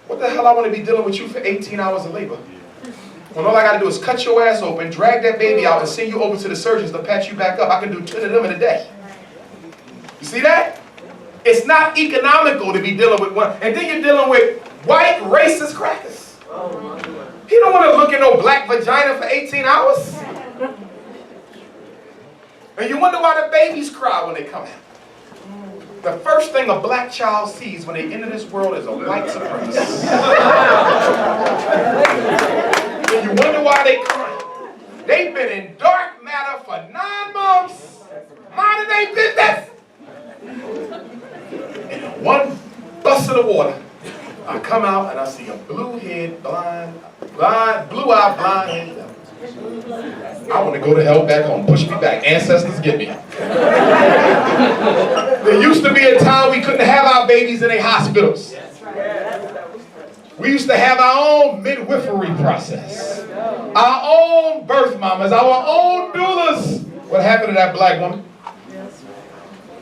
what the hell I want to be dealing with you for 18 hours of labor? When all I got to do is cut your ass open, drag that baby out, and send you over to the surgeons to patch you back up. I can do 10 of them in a day. You see that? It's not economical to be dealing with one. And then you're dealing with white racist crackers. He don't want to look at no black vagina for 18 hours. And you wonder why the babies cry when they come out. The first thing a black child sees when they enter this world is a white supremacist. And you wonder why they cry. They've been in dark matter for 9 months. Minding their business. And in one bust of the water, I come out and I see a blue-head, blue-eyed, blind. I want to go to hell back home. Push me back. Ancestors, get me. There used to be a time we couldn't have our babies in their hospitals. We used to have our own midwifery process. Our own birth mamas, our own doulas. What happened to that black woman?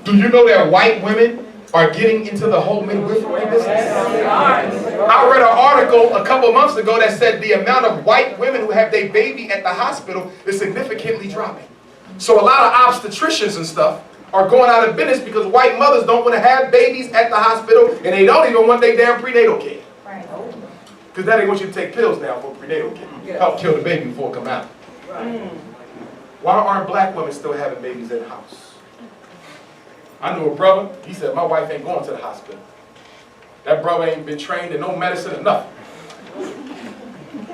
Do you know that white women are getting into the whole midwifery business? I read an article a couple months ago that said the amount of white women who have their baby at the hospital is significantly dropping. So a lot of obstetricians and stuff are going out of business because white mothers don't want to have babies at the hospital, and they don't even want their damn prenatal care. Because now they want you to take pills now for prenatal care. Help kill the baby before it come out. Why aren't black women still having babies in the house? I knew a brother, he said, my wife ain't going to the hospital. That brother ain't been trained in no medicine or nothing.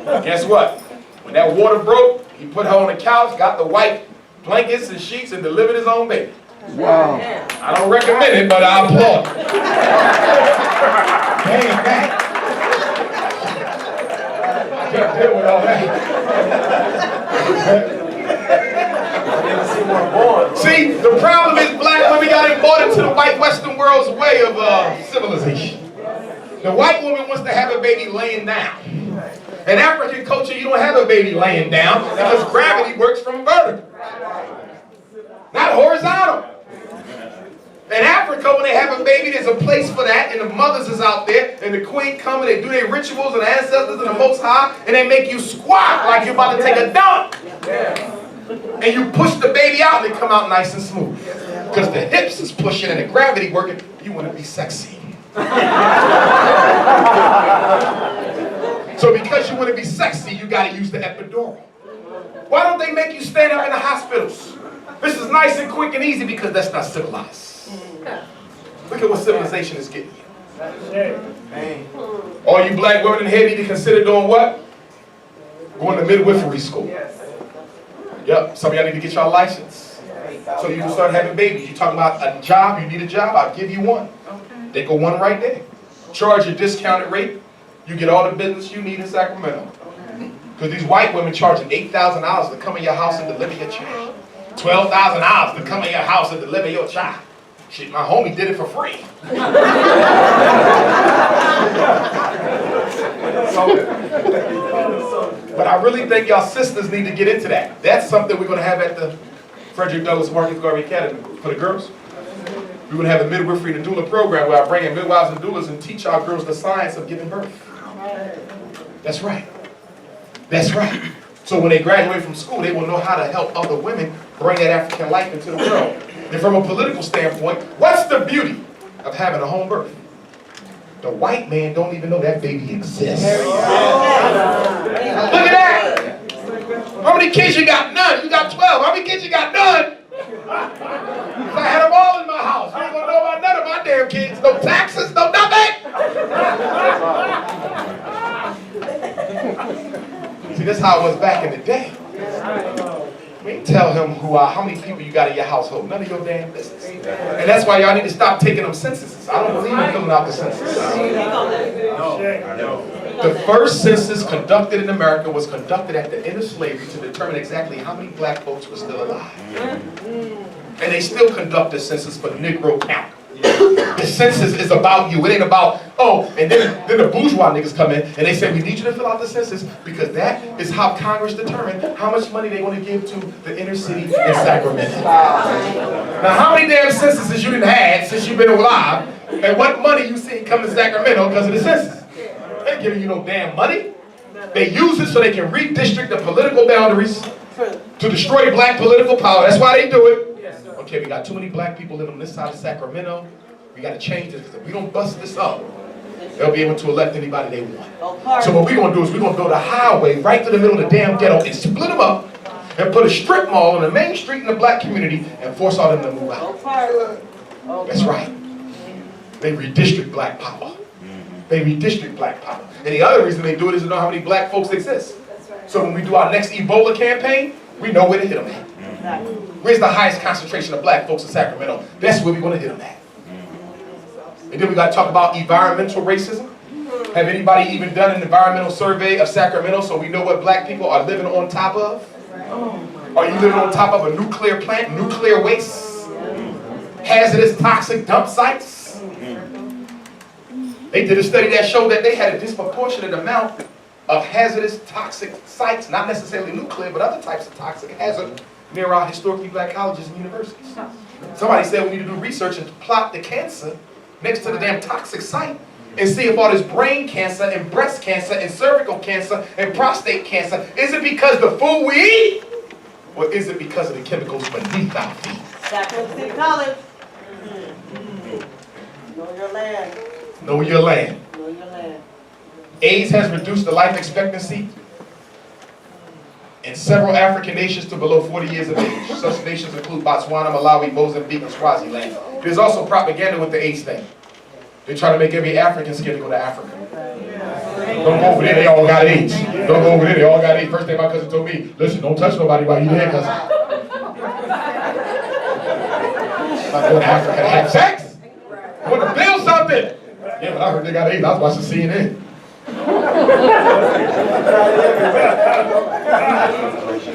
Guess what? When that water broke, he put her on the couch, got the white blankets and sheets, and delivered his own baby. Wow. I don't recommend it, but I applaud it. Dang, man. I can't deal with all that. See, the problem is black women got imported to the white Western world's way of civilization. The white woman wants to have a baby laying down. In African culture, you don't have a baby laying down because gravity works from vertical, not horizontal. In Africa, when they have a baby, there's a place for that, and the mothers is out there, and the queen come and they do their rituals and the ancestors and the Most High, and they make you squat like you're about to take a dump. And you push the baby out and they come out nice and smooth. Because the hips is pushing and the gravity working. You want to be sexy. So because you want to be sexy, you got to use the epidural. Why don't they make you stand up in the hospitals? This is nice and quick and easy because that's not civilized. Look at what civilization is getting you. All you black women in here need to consider doing what? Going to midwifery school. Yep, some of y'all need to get your license so you can start having babies. You're talking about a job, you need a job, I'll give you one. They go one right there. Charge a discounted rate. You get all the business you need in Sacramento. Because these white women charging $8,000 to come in your house and deliver your child. $12,000 to come in your house and deliver your child. Shit, my homie did it for free. But I really think y'all sisters need to get into that. That's something we're going to have at the Frederick Douglass Marcus Garvey Academy for the girls. We're going to have a midwifery and doula program where I bring in midwives and doulas and teach our girls the science of giving birth. That's right. That's right. So when they graduate from school, they will know how to help other women bring that African life into the world. And from a political standpoint, what's the beauty of having a home birth? The white man don't even know that baby exists. Look at that! How many kids you got? None. You got 12. How many kids you got? None. I had them all in my house. You ain't gonna know about none of my damn kids. No taxes, no nothing. See, this is how it was back in the day. We ain't tell him how many people you got in your household. None of your damn business. And that's why y'all need to stop taking them censuses. I don't believe in filling out the census. The first census conducted in America was conducted at the end of slavery to determine exactly how many black folks were still alive. And they still conduct the census for Negro count. The census is about you. It ain't about, and then the bourgeois niggas come in and they say, we need you to fill out the census because that is how Congress determined how much money they want to give to the inner city in Sacramento. Now, how many damn censuses you done had since you've been alive, and what money you seen come to Sacramento because of the census? They ain't giving you no damn money. They use it so they can redistrict the political boundaries to destroy black political power. That's why they do it. Okay, we got too many black people living on this side of Sacramento. We got to change this because if we don't bust this up, they'll be able to elect anybody they want. So what we're going to do is we're going to build a highway right to the middle of the damn ghetto and split them up and put a strip mall on the main street in the black community and force all them to move out. That's right. They redistrict black power. They redistrict black power. And the other reason they do it is to know how many black folks exist. So when we do our next Ebola campaign, we know where to hit them at. Where's the highest concentration of black folks in Sacramento? That's where we're going to hit them at. And then we got to talk about environmental racism. Have anybody even done an environmental survey of Sacramento so we know what black people are living on top of? Are you living on top of a nuclear plant, nuclear waste, hazardous toxic dump sites? They did a study that showed that they had a disproportionate amount of hazardous toxic sites, not necessarily nuclear, but other types of toxic hazard near our historically black colleges and universities. Somebody said we need to do research and plot the cancer next to the damn toxic site and see if all this brain cancer and breast cancer and cervical cancer and prostate cancer, is it because the food we eat or is it because of the chemicals beneath our feet? Sacramento City College. Know your land. Know your land. Know your land. AIDS has reduced the life expectancy in several African nations to below 40 years of age. Such nations include Botswana, Malawi, Mozambique, and Swaziland. There's also propaganda with the AIDS thing. They try to make every African scared to go to Africa. Don't go over there, they all got AIDS. Don't go over there, they all got AIDS. First thing my cousin told me, listen, don't touch nobody while you're there, cousin. I'm going to Africa to have sex? I want to build something. Yeah, but I heard they got AIDS. I was watching CNN.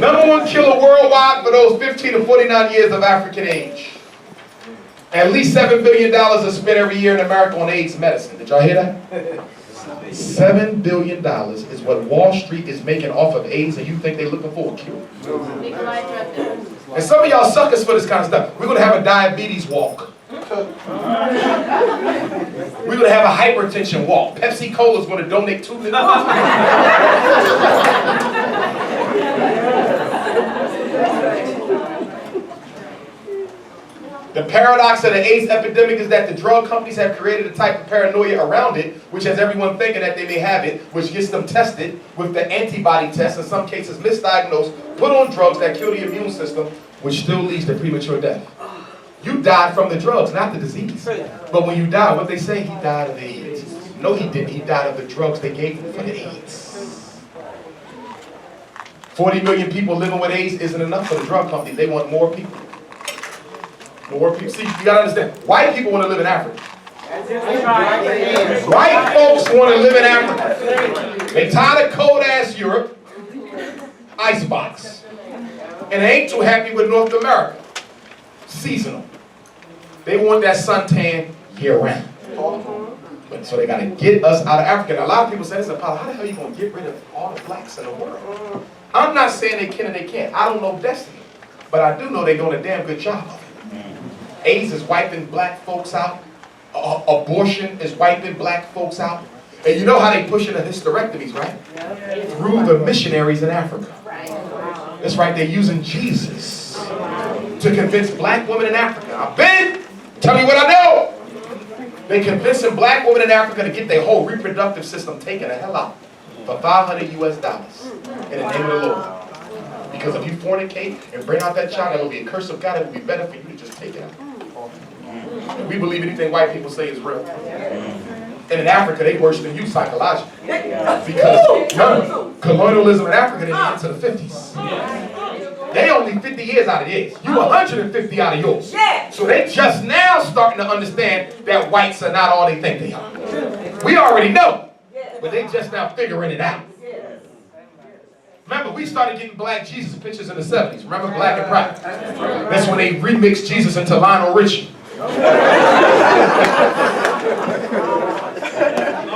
#1 killer worldwide for those 15 to 49 years of African age. At least $7 billion is spent every year in America on AIDS medicine. Did y'all hear that? $7 billion is what Wall Street is making off of AIDS, and you think they're looking for a cure? And some of y'all suckers for this kind of stuff. We're going to have a diabetes walk. We're going to have a hypertension walk. Pepsi Cola is going to donate $2 million. The paradox of the AIDS epidemic is that the drug companies have created a type of paranoia around it, which has everyone thinking that they may have it, which gets them tested with the antibody test, in some cases misdiagnosed, put on drugs that kill the immune system, which still leads to premature death. You died from the drugs, not the disease. But when you die, what they say, he died of AIDS. No, he didn't. He died of the drugs they gave him for the AIDS. 40 million people living with AIDS isn't enough for the drug companies. They want more people. More people. See, you gotta understand, white people want to live in Africa. White folks want to live in Africa. They tired of cold-ass Europe, icebox. And they ain't too happy with North America. Seasonal. They want that suntan year-round. But so they got to get us out of Africa. And a lot of people say, this, Apollo, how the hell are you going to get rid of all the blacks in the world? I'm not saying they can and they can't. I don't know destiny. But I do know they're doing a damn good job of it. AIDS is wiping black folks out. Abortion is wiping black folks out. And you know how they pushing the hysterectomies, right? Through the missionaries in Africa. That's right, they're using Jesus to convince black women in Africa. I've been, tell me what I know. They're convincing black women in Africa to get their whole reproductive system taken the hell out for $500 US in the name of the Lord. Because if you fornicate and bring out that child, that will be a curse of God. It will be better for you to just take it out. And we believe anything white people say is real. And in Africa, they worse than you psychologically. Because colonialism in Africa didn't get to the 50s. They only 50 years out of theirs. You 150 out of yours. So they just now starting to understand that whites are not all they think they are. We already know. But they just now figuring it out. Remember, we started getting black Jesus pictures in the 70s. Remember Black and Pride? That's when they remixed Jesus into Lionel Richie. I'm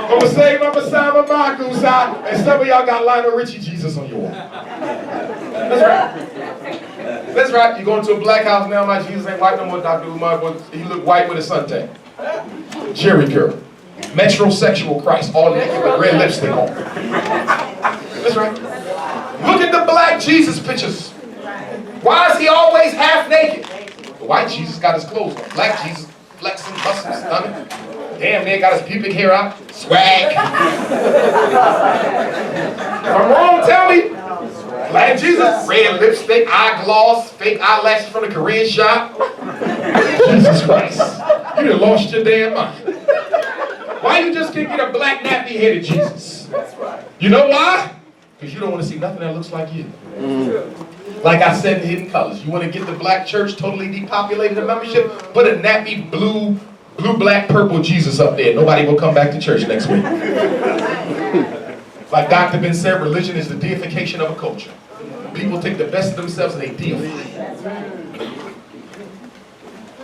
going to save my Messiah, my Marcus, and some of y'all got Lionel Richie Jesus on your wall. That's right. That's right. You go into a black house now, my Jesus ain't white no more, DR.Umar, but he look white with a suntan. Jerry curl. Metrosexual Christ, all naked with red lipstick on. That's right. Look at the black Jesus pictures. Why is he always half naked? The white Jesus got his clothes on. Black Jesus flexing, busting, stomach. Damn, man got his pubic hair out. Swag. If I'm wrong, tell me. Black Jesus, red lipstick, eye gloss, fake eyelashes from the Korean shop. Jesus Christ. You done lost your damn mind. Why you just can't get a black nappy-headed Jesus? You know why? Because you don't want to see nothing that looks like you. Like I said in Hidden Colors, you want to get the black church totally depopulated in membership? Put a nappy blue, black, purple Jesus up there. Nobody will come back to church next week. Like Dr. Ben said, religion is the deification of a culture. People take the best of themselves and they deify it.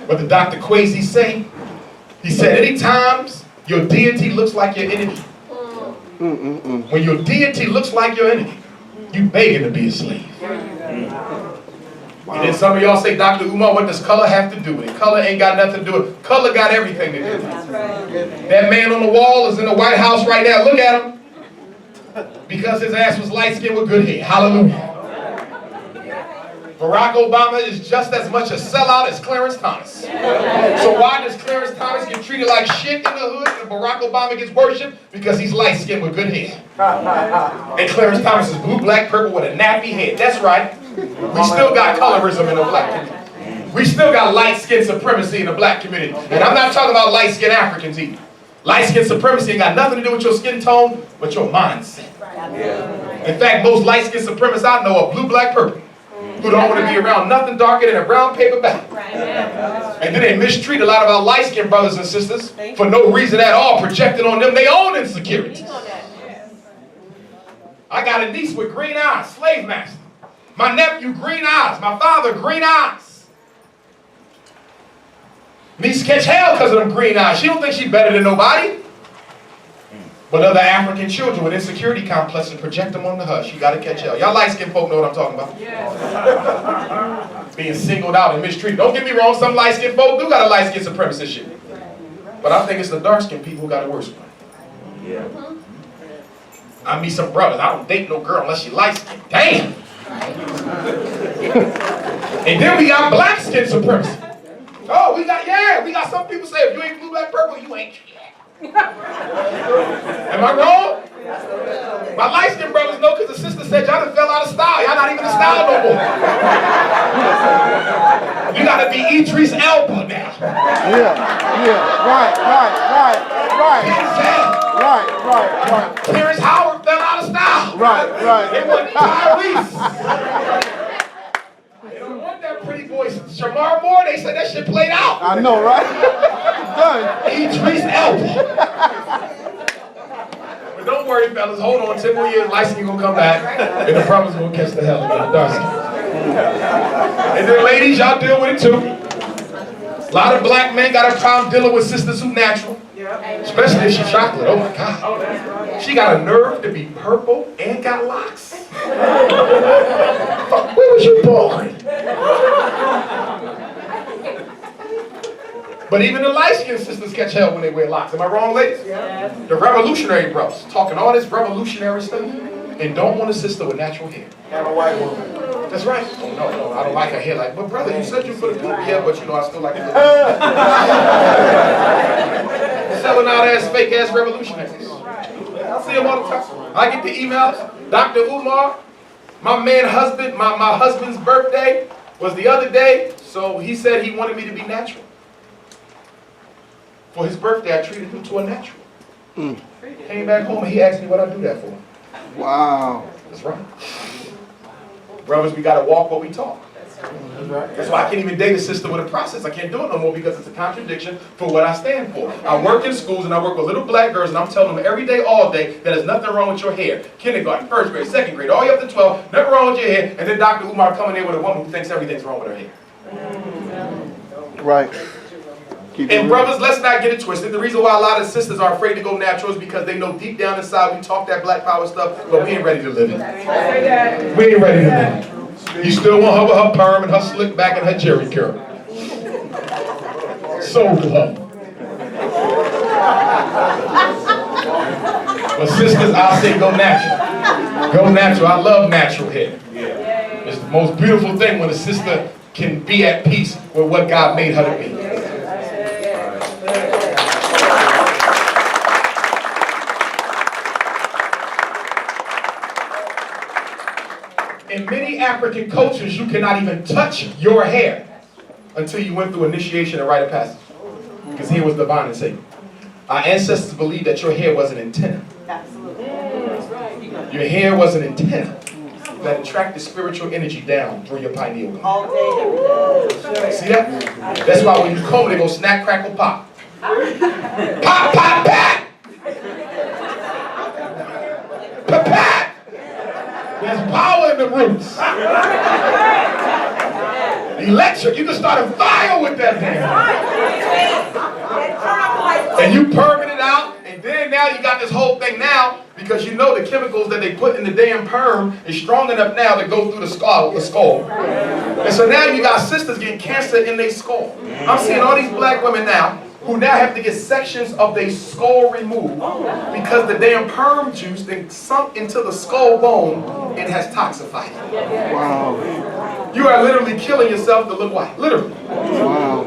What did Dr. Kwesi say? He said, any times your deity looks like your enemy. When your deity looks like your enemy, you begging to be a slave. And then some of y'all say, DR.Umar, what does color have to do with it? Color ain't got nothing to do with it. Color got everything to do with it. That man on the wall is in the White House right now. Look at him. Because his ass was light-skinned with good hair. Hallelujah. Barack Obama is just as much a sellout as Clarence Thomas. So why does Clarence Thomas get treated like shit in the hood and Barack Obama gets worshipped? Because he's light-skinned with good hair. And Clarence Thomas is blue, black, purple with a nappy head. That's right. We still got colorism in the black community. We still got light-skin supremacy in the black community. And I'm not talking about light-skinned Africans either. Light-skin supremacy ain't got nothing to do with your skin tone, but your mindset. In fact, most light-skin supremacists I know are blue, black, purple, who don't want to be around nothing darker than a brown paper bag. And then they mistreat a lot of our light-skinned brothers and sisters for no reason at all, projecting on them their own insecurities. I got a niece with green eyes, slave master. My nephew, green eyes. My father, green eyes. Niece catch hell because of them green eyes. She don't think she's better than nobody. But other African children with insecurity complexes project them onto her. She got to catch hell. Y'all light-skinned folk know what I'm talking about. Being singled out and mistreated. Don't get me wrong, some light-skinned folk do got a light-skinned supremacist shit. But I think it's the dark-skinned people who got it worse one. I meet some brothers. I don't date no girl unless she light-skinned. Damn! And then we got black-skinned supremacy. Oh, we got some people say if you ain't blue, black, purple, you ain't shit. Am I wrong? My light-skinned brothers know because the sister said y'all done fell out of style. Y'all not even in style no more. You gotta be Idris Elba now. Right. Terrence Howard fell out of style. Right. They want Tyrese. They don't want that pretty voice. Shamar Moore, they said that shit played out. I know, right? done. Idris Elba. But don't worry, fellas. Hold on. 10 more years, light skin gonna come back, and the brothers gonna catch the hell again. Dark skin. And then, ladies, y'all deal with it too. A lot of black men got a problem dealing with sisters who natural, especially if she's chocolate. Oh my God. She got a nerve to be purple and got locks. Where was you born? But even the light-skinned sisters catch hell when they wear locks. Am I wrong, ladies? Yes. The revolutionary brothers talking all this revolutionary stuff and don't want a sister with natural hair. Have a white woman. That's right. Oh, no, I don't like her hair. Like, but brother, you said you for the people. Yeah, but you know, I still like it. Selling out ass, fake ass revolutionaries. I see them all the time. I get the emails. Dr. Umar, my husband's birthday was the other day, so he said he wanted me to be natural. For his birthday, I treated him to a natural. Came back home and he asked me what I do that for. Wow. That's right. Brothers, we gotta walk what we talk. That's why I can't even date a sister with a process. I can't do it no more because it's a contradiction for what I stand for. I work in schools and I work with little black girls and I'm telling them every day, all day, that there's nothing wrong with your hair. Kindergarten, first grade, second grade, all the way up to 12, nothing wrong with your hair. And then Dr. Umar coming in with a woman who thinks everything's wrong with her hair. Right. And brothers, let's not get it twisted. The reason why a lot of sisters are afraid to go natural is because they know deep down inside we talk that black power stuff, but we ain't ready to live it. We ain't ready to live it. You still want her with her perm and her slick back and her jerry curl. So do her. But sisters, I'll say go natural. Go natural. I love natural hair. It's the most beautiful thing when a sister can be at peace with what God made her to be. In many African cultures, you cannot even touch your hair until you went through initiation and rite of passage. Because hair was divine and sacred. Our ancestors believed that your hair was an antenna. Absolutely. Your hair was an antenna that attracted spiritual energy down through your pineal gland. All day, every day. See that? That's why when you comb it, they go snap, crackle, pop. Pop, pop, pop! Pop, pop! There's power in the roots. Electric, you can start a fire with that thing. And you perm it out, and then now you got this whole thing now, because you know the chemicals that they put in the damn perm is strong enough now to go through the skull. And so now you got sisters getting cancer in their skull. I'm seeing all these black women now who now have to get sections of their skull removed because the damn perm juice then sunk into the skull bone and has toxified it. Wow. You are literally killing yourself to look white. Literally. Wow.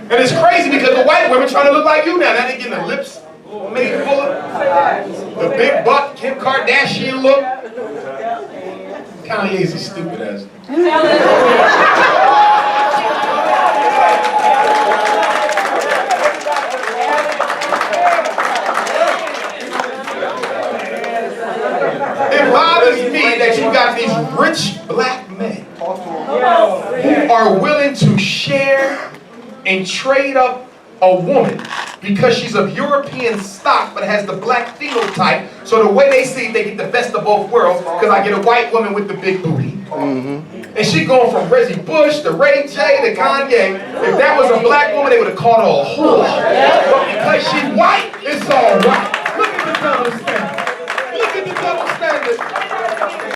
And it's crazy because the white women trying to look like you now. Now they getting the lips made full of the big butt Kim Kardashian look. Kanye's a stupid ass. It bothers me that you got these rich black men who are willing to share and trade up a woman because she's of European stock but has the black phenotype. So the way they see it, they get the best of both worlds because I get a white woman with the big booty. And she going from Reggie Bush to Ray J to Kanye. If that was a black woman, they would have called her a whore. But because she's white, it's all right. Look at the fellas stand.